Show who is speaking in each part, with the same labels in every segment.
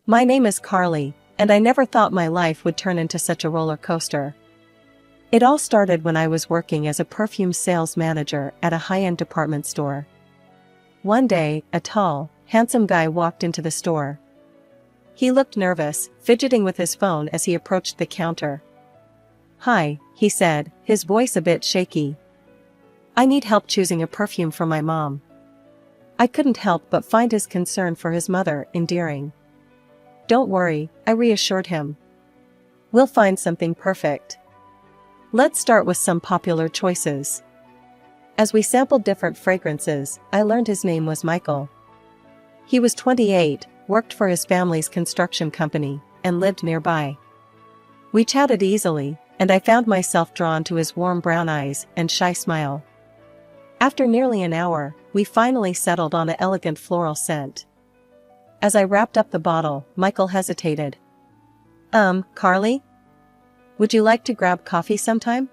Speaker 1: My name is Carly, and I never thought my life would turn into such a roller coaster. It all started when I was working as a perfume sales manager at a high-end department store. One day, a tall, handsome guy walked into the store. He looked nervous, fidgeting with his phone as he approached the counter. "Hi," he said, his voice a bit shaky. "I need help choosing a perfume for my mom." I couldn't help but find his concern for his mother endearing. "Don't worry," I reassured him. "We'll find something perfect. Let's start with some popular choices." As we sampled different fragrances, I learned his name was Michael. He was 28, worked for his family's construction company, and lived nearby. We chatted easily, and I found myself drawn to his warm brown eyes and shy smile. After nearly an hour, we finally settled on an elegant floral scent. As I wrapped up the bottle, Michael hesitated. Carly? Would you like to grab coffee sometime?"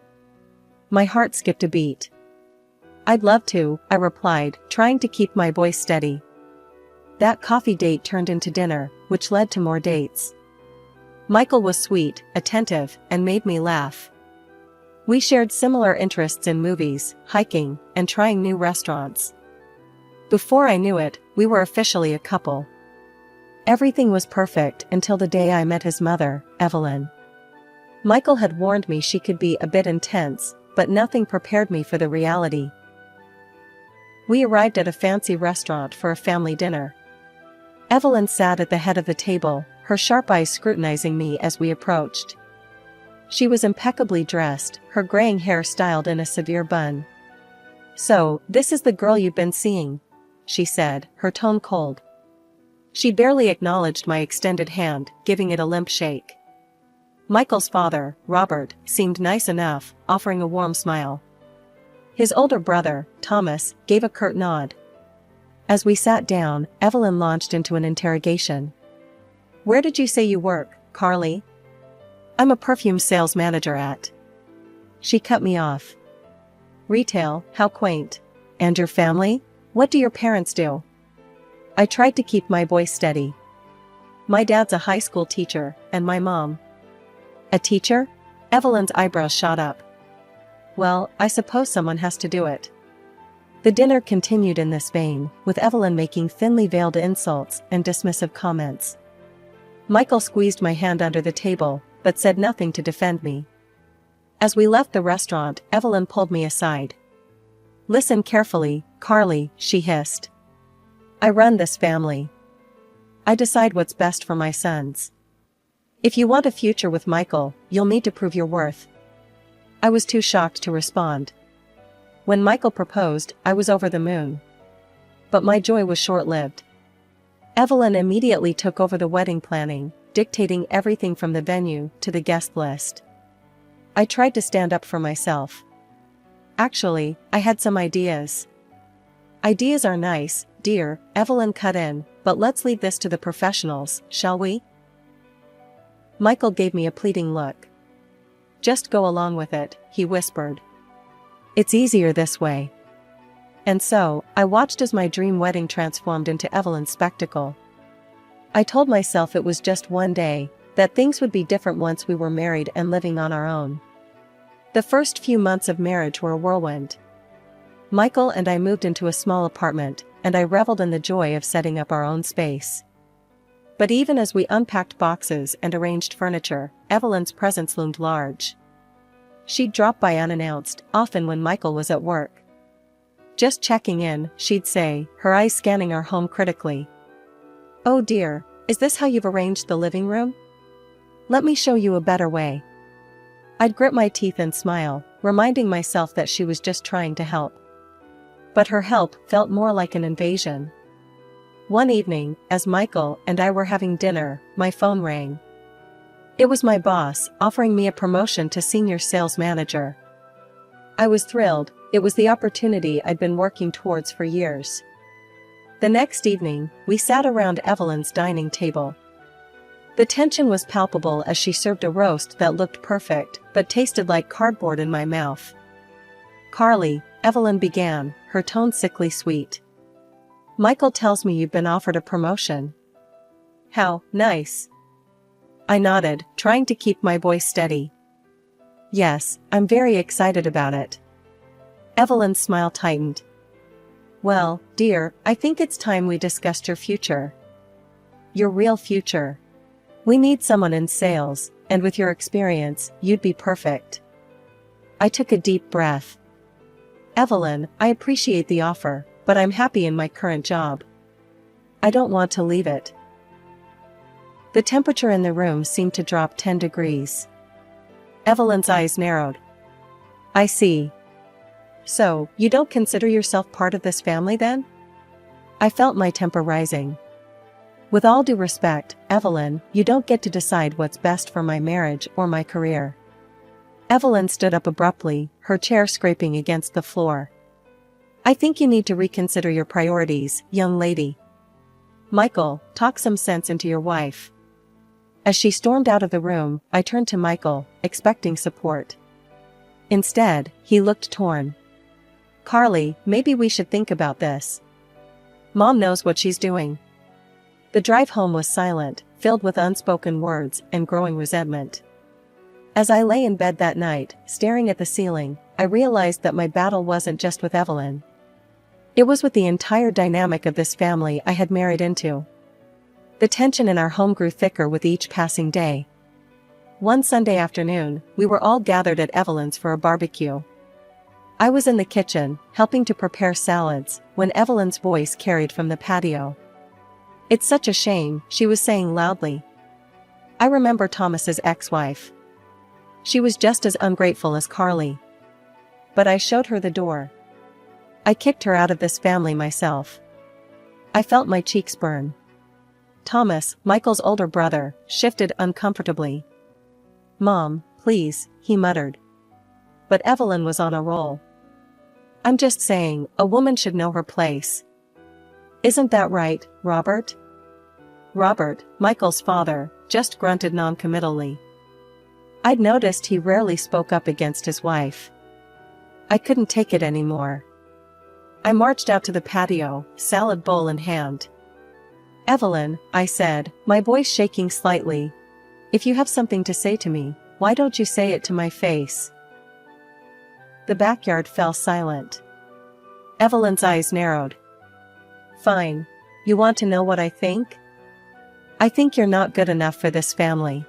Speaker 1: My heart skipped a beat. "I'd love to," I replied, trying to keep my voice steady. That coffee date turned into dinner, which led to more dates. Michael was sweet, attentive, and made me laugh. We shared similar interests in movies, hiking, and trying new restaurants. Before I knew it, we were officially a couple. Everything was perfect until the day I met his mother, Evelyn. Michael had warned me she could be a bit intense, but nothing prepared me for the reality. We arrived at a fancy restaurant for a family dinner. Evelyn sat at the head of the table, her sharp eyes scrutinizing me as we approached. She was impeccably dressed, her graying hair styled in a severe bun. "So, this is the girl you've been seeing," she said, her tone cold. She barely acknowledged my extended hand, giving it a limp shake. Michael's father, Robert, seemed nice enough, offering a warm smile. His older brother, Thomas, gave a curt nod. As we sat down, Evelyn launched into an interrogation. "Where did you say you work, Carly?" "I'm a perfume sales manager at..." She cut me off. "Retail, how quaint. And your family? What do your parents do?" I tried to keep my voice steady. "My dad's a high school teacher, and my mom..." "A teacher?" Evelyn's eyebrows shot up. "Well, I suppose someone has to do it." The dinner continued in this vein, with Evelyn making thinly veiled insults and dismissive comments. Michael squeezed my hand under the table, but said nothing to defend me. As we left the restaurant, Evelyn pulled me aside. "Listen carefully, Carly," she hissed. "I run this family. I decide what's best for my sons. If you want a future with Michael, you'll need to prove your worth." I was too shocked to respond. When Michael proposed, I was over the moon. But my joy was short-lived. Evelyn immediately took over the wedding planning, dictating everything from the venue to the guest list. I tried to stand up for myself. "Actually, I had some ideas." "Ideas are nice, dear," Evelyn cut in, "but let's leave this to the professionals, shall we?" Michael gave me a pleading look. "Just go along with it," he whispered. "It's easier this way." And so, I watched as my dream wedding transformed into Evelyn's spectacle. I told myself it was just one day, that things would be different once we were married and living on our own. The first few months of marriage were a whirlwind. Michael and I moved into a small apartment, and I reveled in the joy of setting up our own space. But even as we unpacked boxes and arranged furniture, Evelyn's presence loomed large. She'd drop by unannounced, often when Michael was at work. "Just checking in," she'd say, her eyes scanning our home critically. "Oh dear, is this how you've arranged the living room? Let me show you a better way." I'd grit my teeth and smile, reminding myself that she was just trying to help. But her help felt more like an invasion. One evening, as Michael and I were having dinner, my phone rang. It was my boss, offering me a promotion to senior sales manager. I was thrilled. It was the opportunity I'd been working towards for years. The next evening, we sat around Evelyn's dining table. The tension was palpable as she served a roast that looked perfect, but tasted like cardboard in my mouth. "Carly," Evelyn began, her tone sickly sweet. "Michael tells me you've been offered a promotion." How nice. I nodded, trying to keep my voice steady. Yes, I'm very excited about it. Evelyn's smile tightened. Well, dear, I think it's time we discussed your future. Your real future. We need someone in sales, and with your experience, you'd be perfect. I took a deep breath. Evelyn, I appreciate the offer, but I'm happy in my current job. I don't want to leave it. The temperature in the room seemed to drop 10 degrees. Evelyn's eyes narrowed. I see. So, you don't consider yourself part of this family then? I felt my temper rising. With all due respect, Evelyn, you don't get to decide what's best for my marriage or my career. Evelyn stood up abruptly, her chair scraping against the floor. I think you need to reconsider your priorities, young lady. Michael, talk some sense into your wife. As she stormed out of the room, I turned to Michael, expecting support. Instead, he looked torn. Carly, maybe we should think about this. Mom knows what she's doing. The drive home was silent, filled with unspoken words and growing resentment. As I lay in bed that night, staring at the ceiling, I realized that my battle wasn't just with Evelyn. It was with the entire dynamic of this family I had married into. The tension in our home grew thicker with each passing day. One Sunday afternoon, we were all gathered at Evelyn's for a barbecue. I was in the kitchen, helping to prepare salads, when Evelyn's voice carried from the patio. It's such a shame, she was saying loudly. I remember Thomas's ex-wife. She was just as ungrateful as Carly. But I showed her the door. I kicked her out of this family myself. I felt my cheeks burn. Thomas, Michael's older brother, shifted uncomfortably. Mom, please, he muttered. But Evelyn was on a roll. I'm just saying, a woman should know her place. Isn't that right, Robert? Robert, Michael's father, just grunted noncommittally. I'd noticed he rarely spoke up against his wife. I couldn't take it anymore. I marched out to the patio, salad bowl in hand. Evelyn, I said, my voice shaking slightly. If you have something to say to me, why don't you say it to my face? The backyard fell silent. Evelyn's eyes narrowed. Fine. You want to know what I think? I think you're not good enough for this family.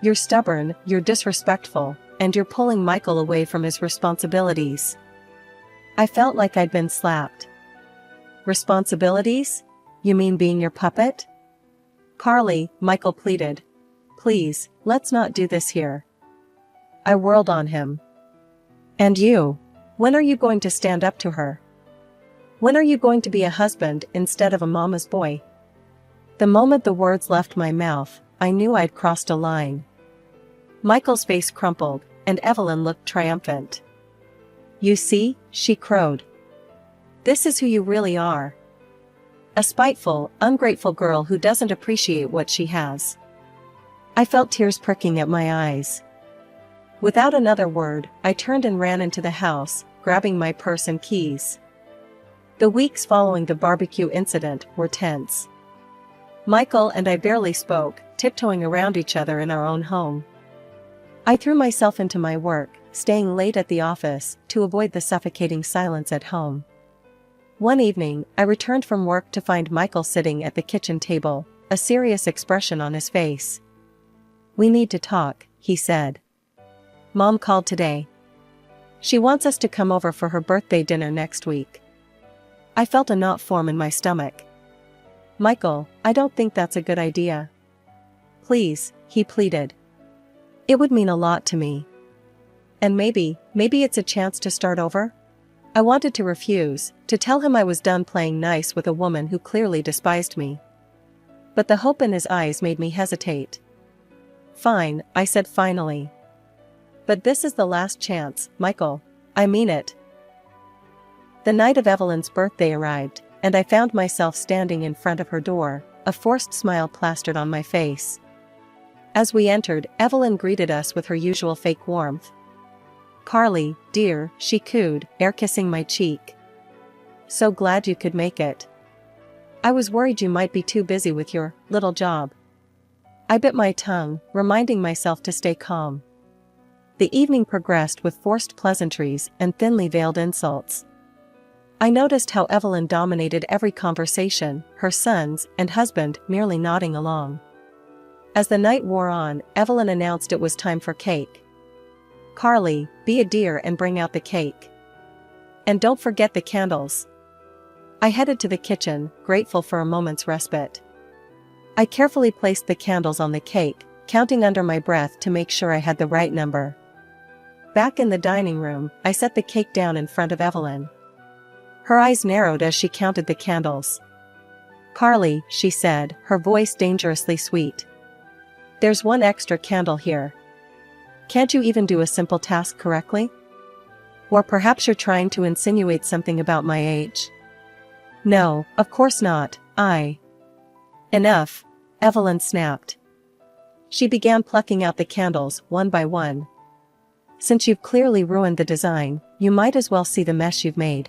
Speaker 1: You're stubborn, you're disrespectful, and you're pulling Michael away from his responsibilities. I felt like I'd been slapped. Responsibilities? You mean being your puppet? Carly, Michael pleaded. Please, let's not do this here. I whirled on him. And you? When are you going to stand up to her? When are you going to be a husband instead of a mama's boy? The moment the words left my mouth, I knew I'd crossed a line. Michael's face crumpled, and Evelyn looked triumphant. You see, she crowed. This is who you really are. A spiteful, ungrateful girl who doesn't appreciate what she has. I felt tears pricking at my eyes. Without another word, I turned and ran into the house, grabbing my purse and keys. The weeks following the barbecue incident were tense. Michael and I barely spoke, tiptoeing around each other in our own home. I threw myself into my work, staying late at the office to avoid the suffocating silence at home. One evening, I returned from work to find Michael sitting at the kitchen table, a serious expression on his face. We need to talk, he said. Mom called today. She wants us to come over for her birthday dinner next week. I felt a knot form in my stomach. Michael, I don't think that's a good idea. Please, he pleaded. It would mean a lot to me. And maybe it's a chance to start over? I wanted to refuse, to tell him I was done playing nice with a woman who clearly despised me. But the hope in his eyes made me hesitate. Fine, I said finally. But this is the last chance, Michael. I mean it. The night of Evelyn's birthday arrived, and I found myself standing in front of her door, a forced smile plastered on my face. As we entered, Evelyn greeted us with her usual fake warmth. Carly, dear, she cooed, air kissing my cheek. So glad you could make it. I was worried you might be too busy with your little job. I bit my tongue, reminding myself to stay calm. The evening progressed with forced pleasantries and thinly veiled insults. I noticed how Evelyn dominated every conversation, her sons and husband merely nodding along. As the night wore on, Evelyn announced it was time for cake. "Carly, be a dear and bring out the cake. And don't forget the candles." I headed to the kitchen, grateful for a moment's respite. I carefully placed the candles on the cake, counting under my breath to make sure I had the right number. Back in the dining room, I set the cake down in front of Evelyn. Her eyes narrowed as she counted the candles. "Carly," she said, her voice dangerously sweet. "There's one extra candle here. Can't you even do a simple task correctly? Or perhaps you're trying to insinuate something about my age?" "No, of course not, Enough," Evelyn snapped. She began plucking out the candles one by one. "Since you've clearly ruined the design, you might as well see the mess you've made.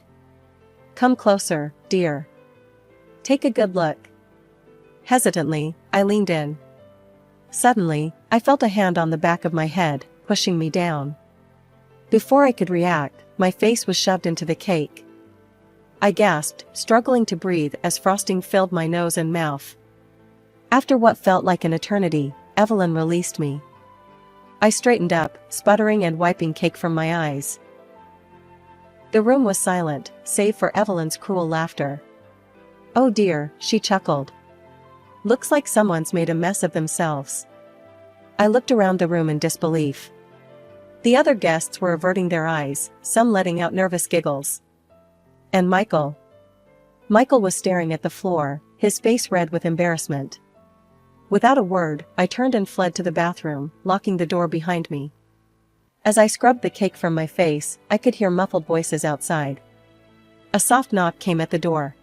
Speaker 1: Come closer, dear. Take a good look." Hesitantly, I leaned in. Suddenly, I felt a hand on the back of my head, pushing me down. Before I could react, my face was shoved into the cake. I gasped, struggling to breathe as frosting filled my nose and mouth. After what felt like an eternity, Evelyn released me. I straightened up, sputtering and wiping cake from my eyes. The room was silent, save for Evelyn's cruel laughter. "Oh dear," she chuckled. "Looks like someone's made a mess of themselves." I looked around the room in disbelief. The other guests were averting their eyes, some letting out nervous giggles. And Michael? Michael was staring at the floor, his face red with embarrassment. Without a word, I turned and fled to the bathroom, locking the door behind me. As I scrubbed the cake from my face, I could hear muffled voices outside. A soft knock came at the door.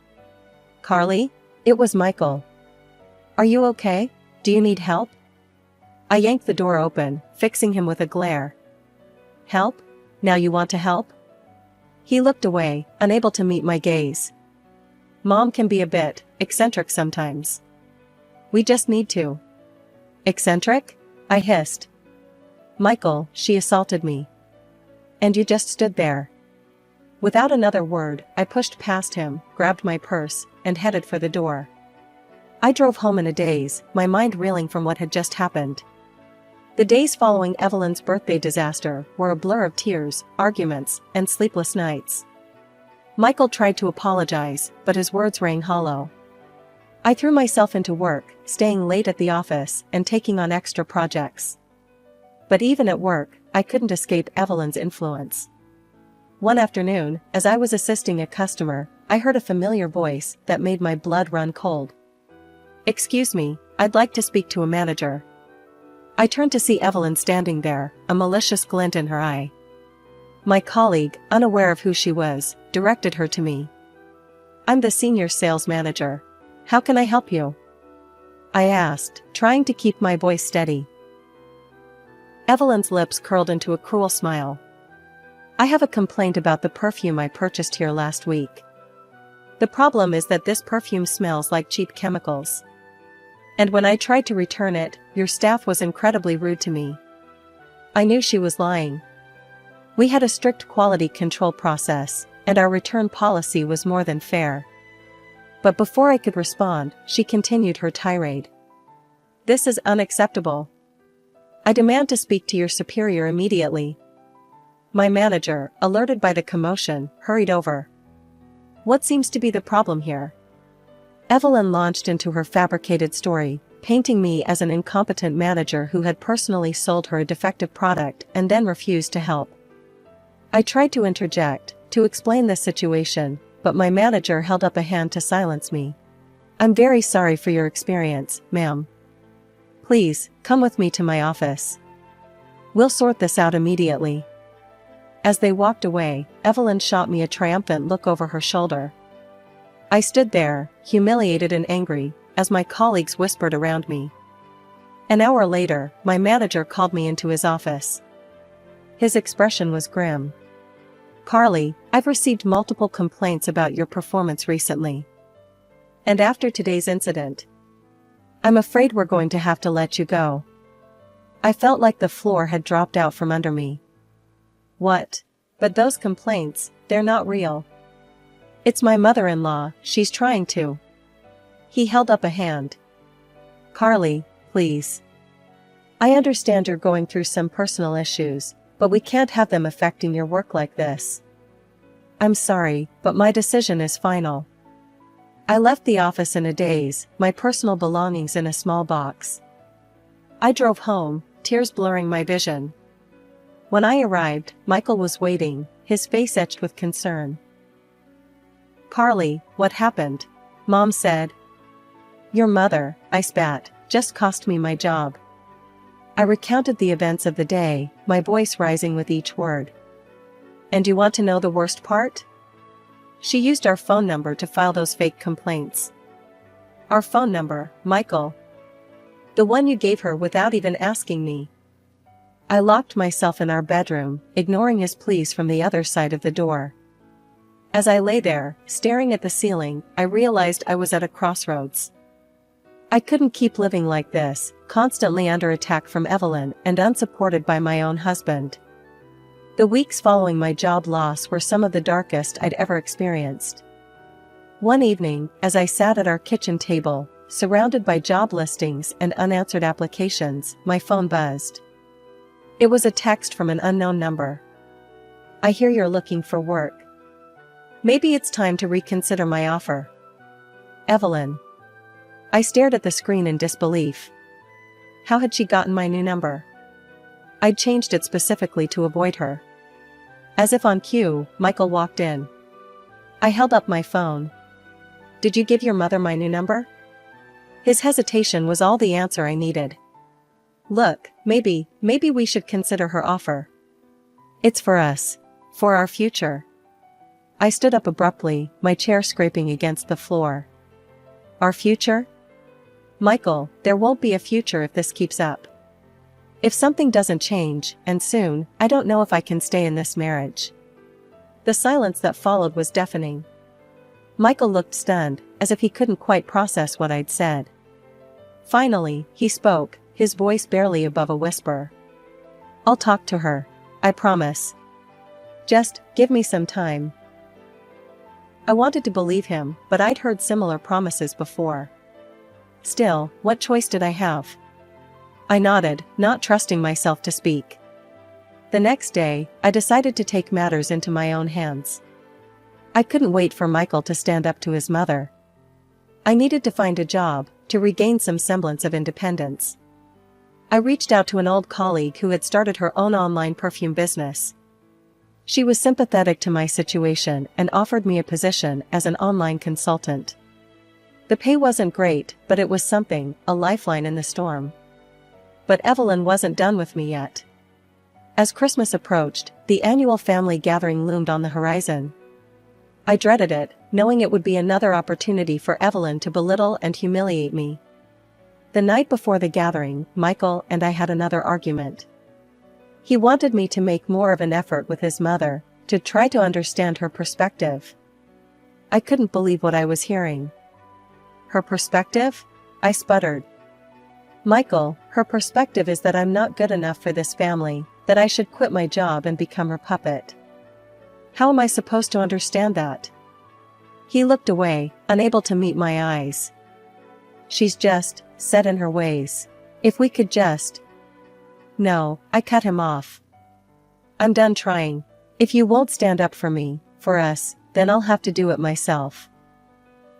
Speaker 1: "Carly?" It was Michael. "Are you okay? Do you need help?" I yanked the door open, fixing him with a glare. "Help? Now you want to help?" He looked away, unable to meet my gaze. "Mom can be a bit eccentric sometimes. We just need to." "Eccentric?" I hissed. "Michael," she assaulted me. "And you just stood there." Without another word, I pushed past him, grabbed my purse, and headed for the door. I drove home in a daze, my mind reeling from what had just happened. The days following Evelyn's birthday disaster were a blur of tears, arguments, and sleepless nights. Michael tried to apologize, but his words rang hollow. I threw myself into work, staying late at the office and taking on extra projects. But even at work, I couldn't escape Evelyn's influence. One afternoon, as I was assisting a customer, I heard a familiar voice that made my blood run cold. "Excuse me, I'd like to speak to a manager." I turned to see Evelyn standing there, a malicious glint in her eye. My colleague, unaware of who she was, directed her to me. "I'm the senior sales manager. How can I help you?" I asked, trying to keep my voice steady. Evelyn's lips curled into a cruel smile. "I have a complaint about the perfume I purchased here last week. The problem is that this perfume smells like cheap chemicals. And when I tried to return it, your staff was incredibly rude to me." I knew she was lying. We had a strict quality control process, and our return policy was more than fair. But before I could respond, she continued her tirade. "This is unacceptable. I demand to speak to your superior immediately." My manager, alerted by the commotion, hurried over. "What seems to be the problem here?" Evelyn launched into her fabricated story, painting me as an incompetent manager who had personally sold her a defective product and then refused to help. I tried to interject, to explain the situation, but my manager held up a hand to silence me. "I'm very sorry for your experience, ma'am. Please, come with me to my office. We'll sort this out immediately." As they walked away, Evelyn shot me a triumphant look over her shoulder. I stood there, humiliated and angry, as my colleagues whispered around me. An hour later, my manager called me into his office. His expression was grim. "Carly, I've received multiple complaints about your performance recently. And after today's incident, I'm afraid we're going to have to let you go. I felt like the floor had dropped out from under me. What? But those complaints, they're not real. It's my mother-in-law, she's trying to. He held up a hand. Carly, please. I understand you're going through some personal issues, but we can't have them affecting your work like this. I'm sorry, but my decision is final. I left the office in a daze, my personal belongings in a small box. I drove home, tears blurring my vision. When I arrived, Michael was waiting, his face etched with concern. Carly, what happened? Mom said. Your mother, I spat, just cost me my job. I recounted the events of the day, my voice rising with each word. And you want to know the worst part? She used our phone number to file those fake complaints. Our phone number, Michael. The one you gave her without even asking me. I locked myself in our bedroom, ignoring his pleas from the other side of the door. As I lay there, staring at the ceiling, I realized I was at a crossroads. I couldn't keep living like this, constantly under attack from Evelyn and unsupported by my own husband. The weeks following my job loss were some of the darkest I'd ever experienced. One evening, as I sat at our kitchen table, surrounded by job listings and unanswered applications, my phone buzzed. It was a text from an unknown number. I hear you're looking for work. Maybe it's time to reconsider my offer. Evelyn. I stared at the screen in disbelief. How had she gotten my new number? I'd changed it specifically to avoid her. As if on cue, Michael walked in. I held up my phone. Did you give your mother my new number? His hesitation was all the answer I needed. Look, maybe we should consider her offer. It's for us. For our future. I stood up abruptly, my chair scraping against the floor. Our future? Michael, there won't be a future if this keeps up. If something doesn't change, and soon, I don't know if I can stay in this marriage. The silence that followed was deafening. Michael looked stunned, as if he couldn't quite process what I'd said. Finally, he spoke, his voice barely above a whisper. I'll talk to her. I promise. Just, give me some time. I wanted to believe him, but I'd heard similar promises before. Still, what choice did I have? I nodded, not trusting myself to speak. The next day, I decided to take matters into my own hands. I couldn't wait for Michael to stand up to his mother. I needed to find a job, to regain some semblance of independence. I reached out to an old colleague who had started her own online perfume business. She was sympathetic to my situation and offered me a position as an online consultant. The pay wasn't great, but it was something, a lifeline in the storm. But Evelyn wasn't done with me yet. As Christmas approached, the annual family gathering loomed on the horizon. I dreaded it, knowing it would be another opportunity for Evelyn to belittle and humiliate me. The night before the gathering, Michael and I had another argument. He wanted me to make more of an effort with his mother, to try to understand her perspective. I couldn't believe what I was hearing. Her perspective? I sputtered. Michael, her perspective is that I'm not good enough for this family, that I should quit my job and become her puppet. How am I supposed to understand that? He looked away, unable to meet my eyes. She's just set in her ways. If we could just... No, I cut him off. I'm done trying. If you won't stand up for me, for us, then I'll have to do it myself.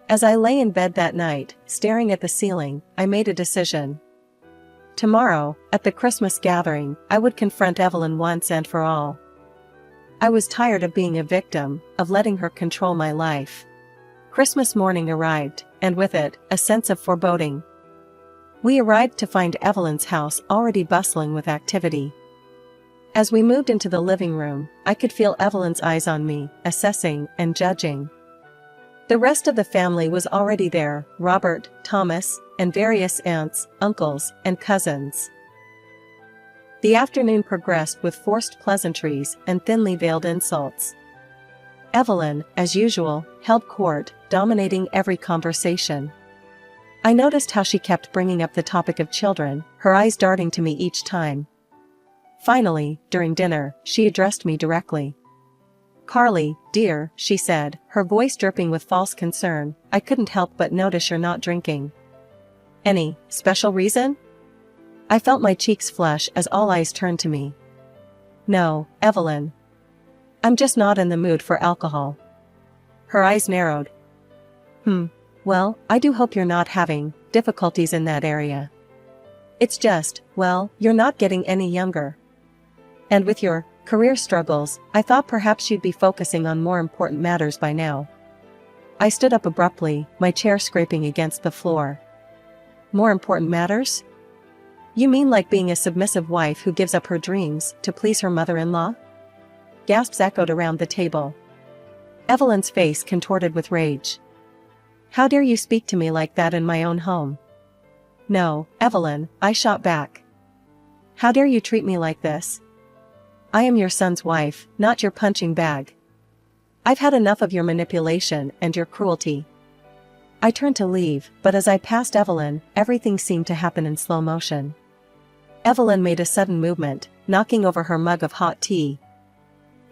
Speaker 1: As I lay in bed that night, staring at the ceiling, I made a decision. Tomorrow, at the Christmas gathering, I would confront Evelyn once and for all. I was tired of being a victim, of letting her control my life. Christmas morning arrived, and with it, a sense of foreboding. We arrived to find Evelyn's house already bustling with activity. As we moved into the living room, I could feel Evelyn's eyes on me, assessing and judging. The rest of the family was already there, Robert, Thomas, and various aunts, uncles, and cousins. The afternoon progressed with forced pleasantries and thinly veiled insults. Evelyn, as usual, held court, dominating every conversation. I noticed how she kept bringing up the topic of children, her eyes darting to me each time. Finally, during dinner, she addressed me directly. "Carly, dear," she said, her voice dripping with false concern, "I couldn't help but notice you're not drinking. Any special reason?" I felt my cheeks flush as all eyes turned to me. "No, Evelyn. I'm just not in the mood for alcohol." Her eyes narrowed. Well, I do hope you're not having difficulties in that area. It's just, well, you're not getting any younger. And with your career struggles, I thought perhaps you'd be focusing on more important matters by now." I stood up abruptly, my chair scraping against the floor. "More important matters? You mean like being a submissive wife who gives up her dreams to please her mother-in-law?" Gasps echoed around the table. Evelyn's face contorted with rage. "How dare you speak to me like that in my own home?" "No, Evelyn," I shot back. "How dare you treat me like this? I am your son's wife, not your punching bag. I've had enough of your manipulation and your cruelty." I turned to leave, but as I passed Evelyn, everything seemed to happen in slow motion. Evelyn made a sudden movement, knocking over her mug of hot tea.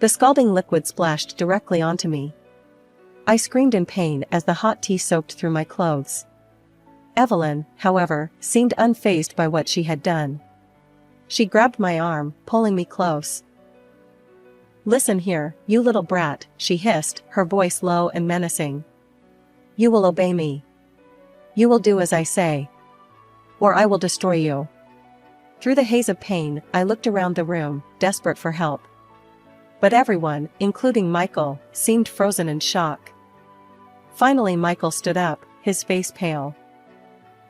Speaker 1: The scalding liquid splashed directly onto me. I screamed in pain as the hot tea soaked through my clothes. Evelyn, however, seemed unfazed by what she had done. She grabbed my arm, pulling me close. "Listen here, you little brat," she hissed, her voice low and menacing. "You will obey me. You will do as I say. Or I will destroy you." Through the haze of pain, I looked around the room, desperate for help. But everyone, including Michael, seemed frozen in shock. Finally Michael stood up, his face pale.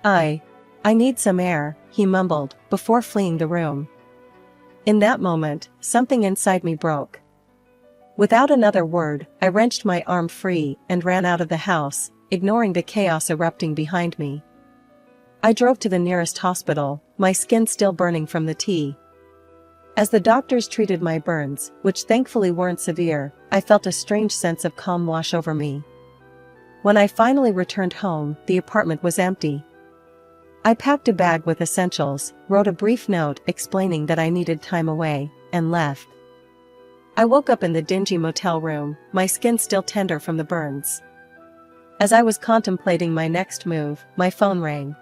Speaker 1: I need some air," he mumbled, before fleeing the room. In that moment, something inside me broke. Without another word, I wrenched my arm free and ran out of the house, ignoring the chaos erupting behind me. I drove to the nearest hospital, my skin still burning from the tea. As the doctors treated my burns, which thankfully weren't severe, I felt a strange sense of calm wash over me. When I finally returned home, the apartment was empty. I packed a bag with essentials, wrote a brief note explaining that I needed time away, and left. I woke up in the dingy motel room, my skin still tender from the burns. As I was contemplating my next move, my phone rang.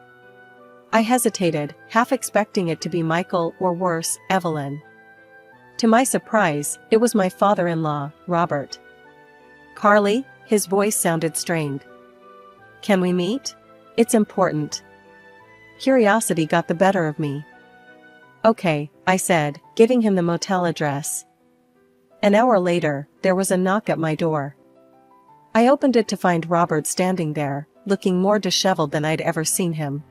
Speaker 1: I hesitated, half expecting it to be Michael or worse, Evelyn. To my surprise, it was my father-in-law, Robert. "Carly?" His voice sounded strained. "Can we meet? It's important." Curiosity got the better of me. "Okay," I said, giving him the motel address. An hour later, there was a knock at my door. I opened it to find Robert standing there, looking more disheveled than I'd ever seen him.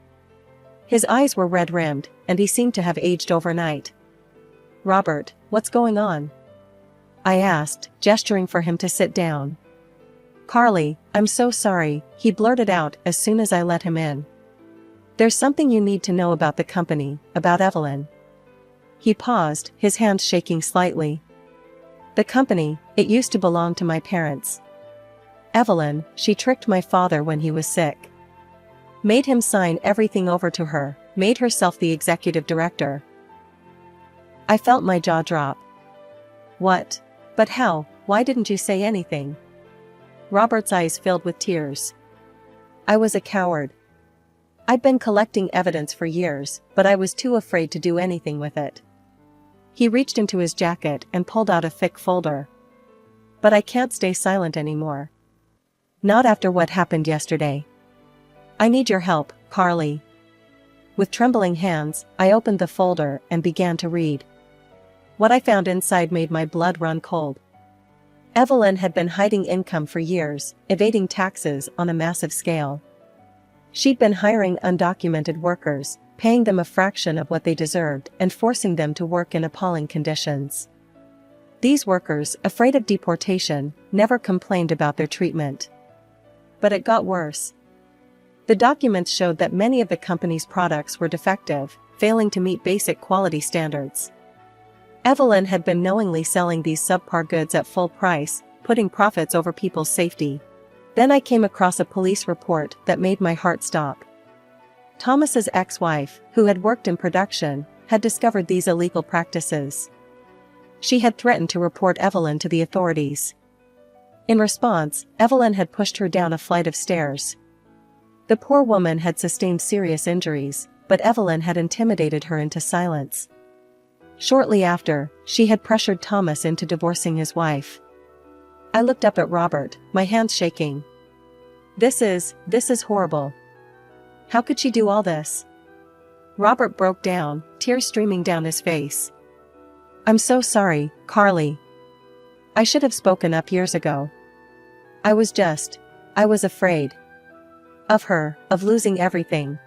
Speaker 1: His eyes were red-rimmed, and he seemed to have aged overnight. "Robert, what's going on?" I asked, gesturing for him to sit down. "Carly, I'm so sorry," he blurted out as soon as I let him in. "There's something you need to know about the company, about Evelyn." He paused, his hands shaking slightly. "The company, it used to belong to my parents. Evelyn, she tricked my father when he was sick. Made him sign everything over to her, made herself the executive director." I felt my jaw drop. "What? But how? Why didn't you say anything?" Robert's eyes filled with tears. "I was a coward. I'd been collecting evidence for years, but I was too afraid to do anything with it." He reached into his jacket and pulled out a thick folder. "But I can't stay silent anymore. Not after what happened yesterday. I need your help, Carly." With trembling hands, I opened the folder and began to read. What I found inside made my blood run cold. Evelyn had been hiding income for years, evading taxes on a massive scale. She'd been hiring undocumented workers, paying them a fraction of what they deserved and forcing them to work in appalling conditions. These workers, afraid of deportation, never complained about their treatment. But it got worse. The documents showed that many of the company's products were defective, failing to meet basic quality standards. Evelyn had been knowingly selling these subpar goods at full price, putting profits over people's safety. Then I came across a police report that made my heart stop. Thomas's ex-wife, who had worked in production, had discovered these illegal practices. She had threatened to report Evelyn to the authorities. In response, Evelyn had pushed her down a flight of stairs. The poor woman had sustained serious injuries, but Evelyn had intimidated her into silence. Shortly after, she had pressured Thomas into divorcing his wife. I looked up at Robert, my hands shaking. This is horrible. How could she do all this? Robert broke down, tears streaming down his face. I'm so sorry, Carly. I should have spoken up years ago. I was afraid. Of her, of losing everything.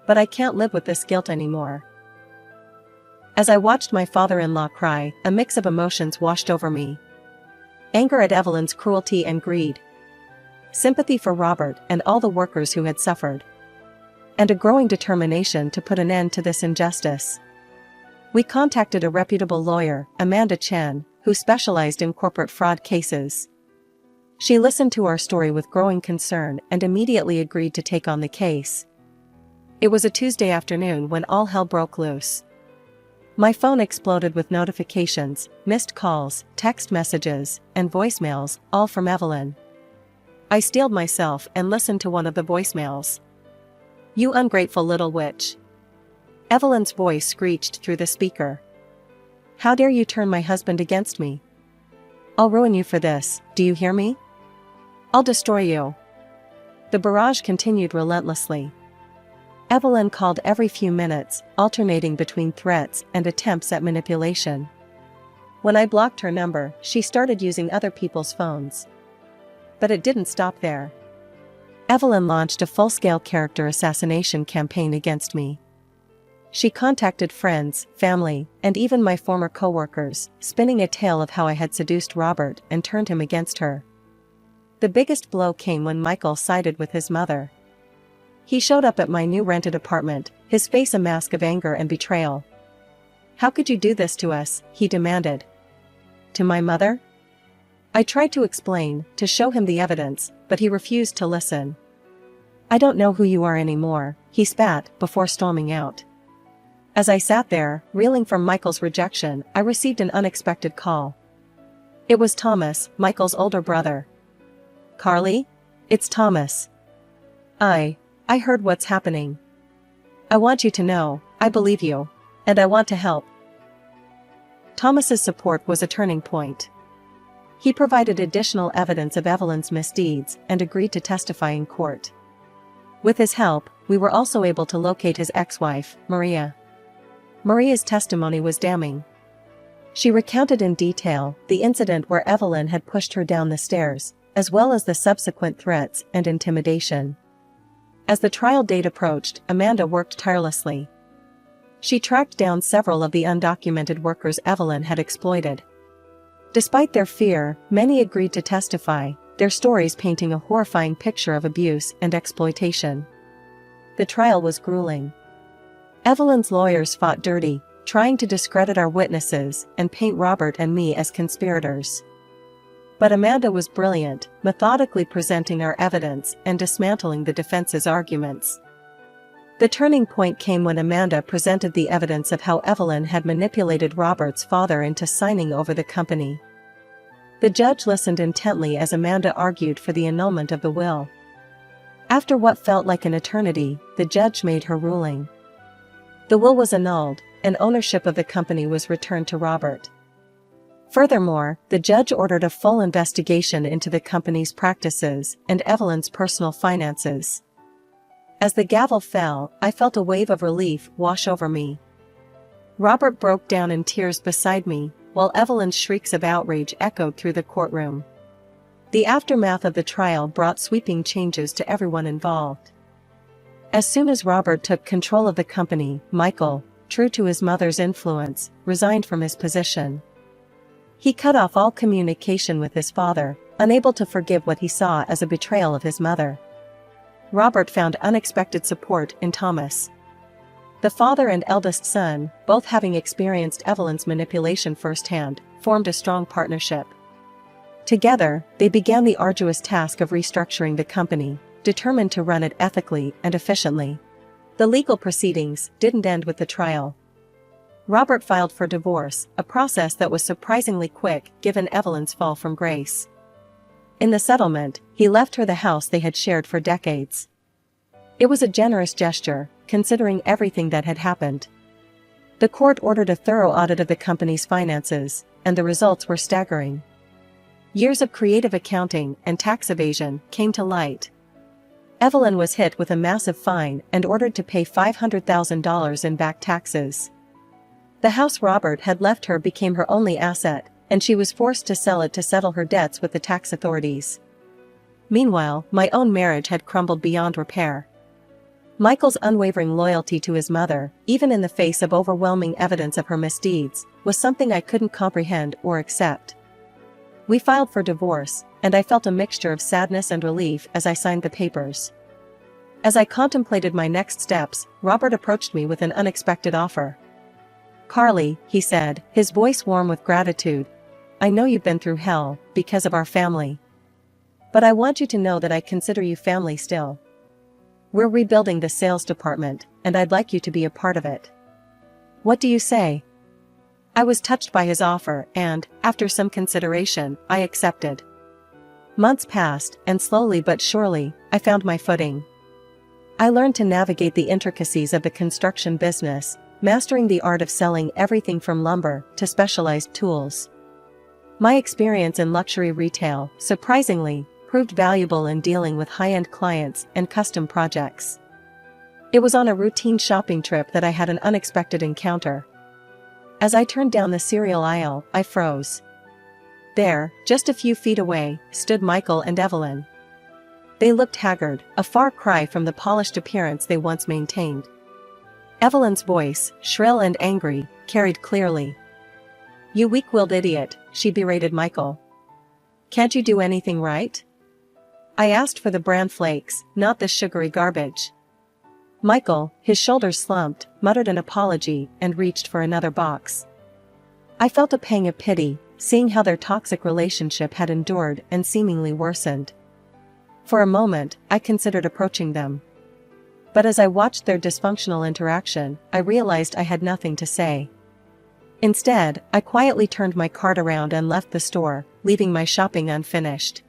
Speaker 1: But I can't live with this guilt anymore. As I watched my father-in-law cry, a mix of emotions washed over me. Anger at Evelyn's cruelty and greed. Sympathy for Robert and all the workers who had suffered. And a growing determination to put an end to this injustice. We contacted a reputable lawyer, Amanda Chen, who specialized in corporate fraud cases. She listened to our story with growing concern and immediately agreed to take on the case. It was a Tuesday afternoon when all hell broke loose. My phone exploded with notifications, missed calls, text messages, and voicemails, all from Evelyn. I steeled myself and listened to one of the voicemails. You ungrateful little witch. Evelyn's voice screeched through the speaker. How dare you turn my husband against me? I'll ruin you for this, do you hear me? I'll destroy you. The barrage continued relentlessly. Evelyn called every few minutes, alternating between threats and attempts at manipulation. When I blocked her number, she started using other people's phones. But it didn't stop there. Evelyn launched a full-scale character assassination campaign against me. She contacted friends, family, and even my former co-workers, spinning a tale of how I had seduced Robert and turned him against her. The biggest blow came when Michael sided with his mother. He showed up at my new rented apartment, his face a mask of anger and betrayal. How could you do this to us? He demanded. To my mother? I tried to explain, to show him the evidence, but he refused to listen. I don't know who you are anymore, he spat, before storming out. As I sat there, reeling from Michael's rejection, I received an unexpected call. It was Thomas, Michael's older brother. Carly? It's Thomas. I heard what's happening. I want you to know, I believe you. And I want to help. Thomas's support was a turning point. He provided additional evidence of Evelyn's misdeeds and agreed to testify in court. With his help, we were also able to locate his ex-wife, Maria. Maria's testimony was damning. She recounted in detail the incident where Evelyn had pushed her down the stairs, as well as the subsequent threats and intimidation. As the trial date approached, Amanda worked tirelessly. She tracked down several of the undocumented workers Evelyn had exploited. Despite their fear, many agreed to testify, their stories painting a horrifying picture of abuse and exploitation. The trial was grueling. Evelyn's lawyers fought dirty, trying to discredit our witnesses and paint Robert and me as conspirators. But Amanda was brilliant, methodically presenting our evidence and dismantling the defense's arguments. The turning point came when Amanda presented the evidence of how Evelyn had manipulated Robert's father into signing over the company. The judge listened intently as Amanda argued for the annulment of the will. After what felt like an eternity, the judge made her ruling. The will was annulled, and ownership of the company was returned to Robert. Furthermore, the judge ordered a full investigation into the company's practices and Evelyn's personal finances. As the gavel fell, I felt a wave of relief wash over me. Robert broke down in tears beside me, while Evelyn's shrieks of outrage echoed through the courtroom. The aftermath of the trial brought sweeping changes to everyone involved. As soon as Robert took control of the company, Michael, true to his mother's influence, resigned from his position. He cut off all communication with his father, unable to forgive what he saw as a betrayal of his mother. Robert found unexpected support in Thomas. The father and eldest son, both having experienced Evelyn's manipulation firsthand, formed a strong partnership. Together, they began the arduous task of restructuring the company, determined to run it ethically and efficiently. The legal proceedings didn't end with the trial. Robert filed for divorce, a process that was surprisingly quick given Evelyn's fall from grace. In the settlement, he left her the house they had shared for decades. It was a generous gesture, considering everything that had happened. The court ordered a thorough audit of the company's finances, and the results were staggering. Years of creative accounting and tax evasion came to light. Evelyn was hit with a massive fine and ordered to pay $500,000 in back taxes. The house Robert had left her became her only asset, and she was forced to sell it to settle her debts with the tax authorities. Meanwhile, my own marriage had crumbled beyond repair. Michael's unwavering loyalty to his mother, even in the face of overwhelming evidence of her misdeeds, was something I couldn't comprehend or accept. We filed for divorce, and I felt a mixture of sadness and relief as I signed the papers. As I contemplated my next steps, Robert approached me with an unexpected offer. "Carly," he said, his voice warm with gratitude, "I know you've been through hell, because of our family. But I want you to know that I consider you family still. We're rebuilding the sales department, and I'd like you to be a part of it. What do you say?" I was touched by his offer and, after some consideration, I accepted. Months passed, and slowly but surely, I found my footing. I learned to navigate the intricacies of the construction business, mastering the art of selling everything from lumber to specialized tools. My experience in luxury retail, surprisingly, proved valuable in dealing with high-end clients and custom projects. It was on a routine shopping trip that I had an unexpected encounter. As I turned down the cereal aisle, I froze. There, just a few feet away, stood Michael and Evelyn. They looked haggard, a far cry from the polished appearance they once maintained. Evelyn's voice, shrill and angry, carried clearly. "You weak-willed idiot," she berated Michael. "Can't you do anything right? I asked for the bran flakes, not this sugary garbage." Michael, his shoulders slumped, muttered an apology and reached for another box. I felt a pang of pity, seeing how their toxic relationship had endured and seemingly worsened. For a moment, I considered approaching them. But as I watched their dysfunctional interaction, I realized I had nothing to say. Instead, I quietly turned my cart around and left the store, leaving my shopping unfinished.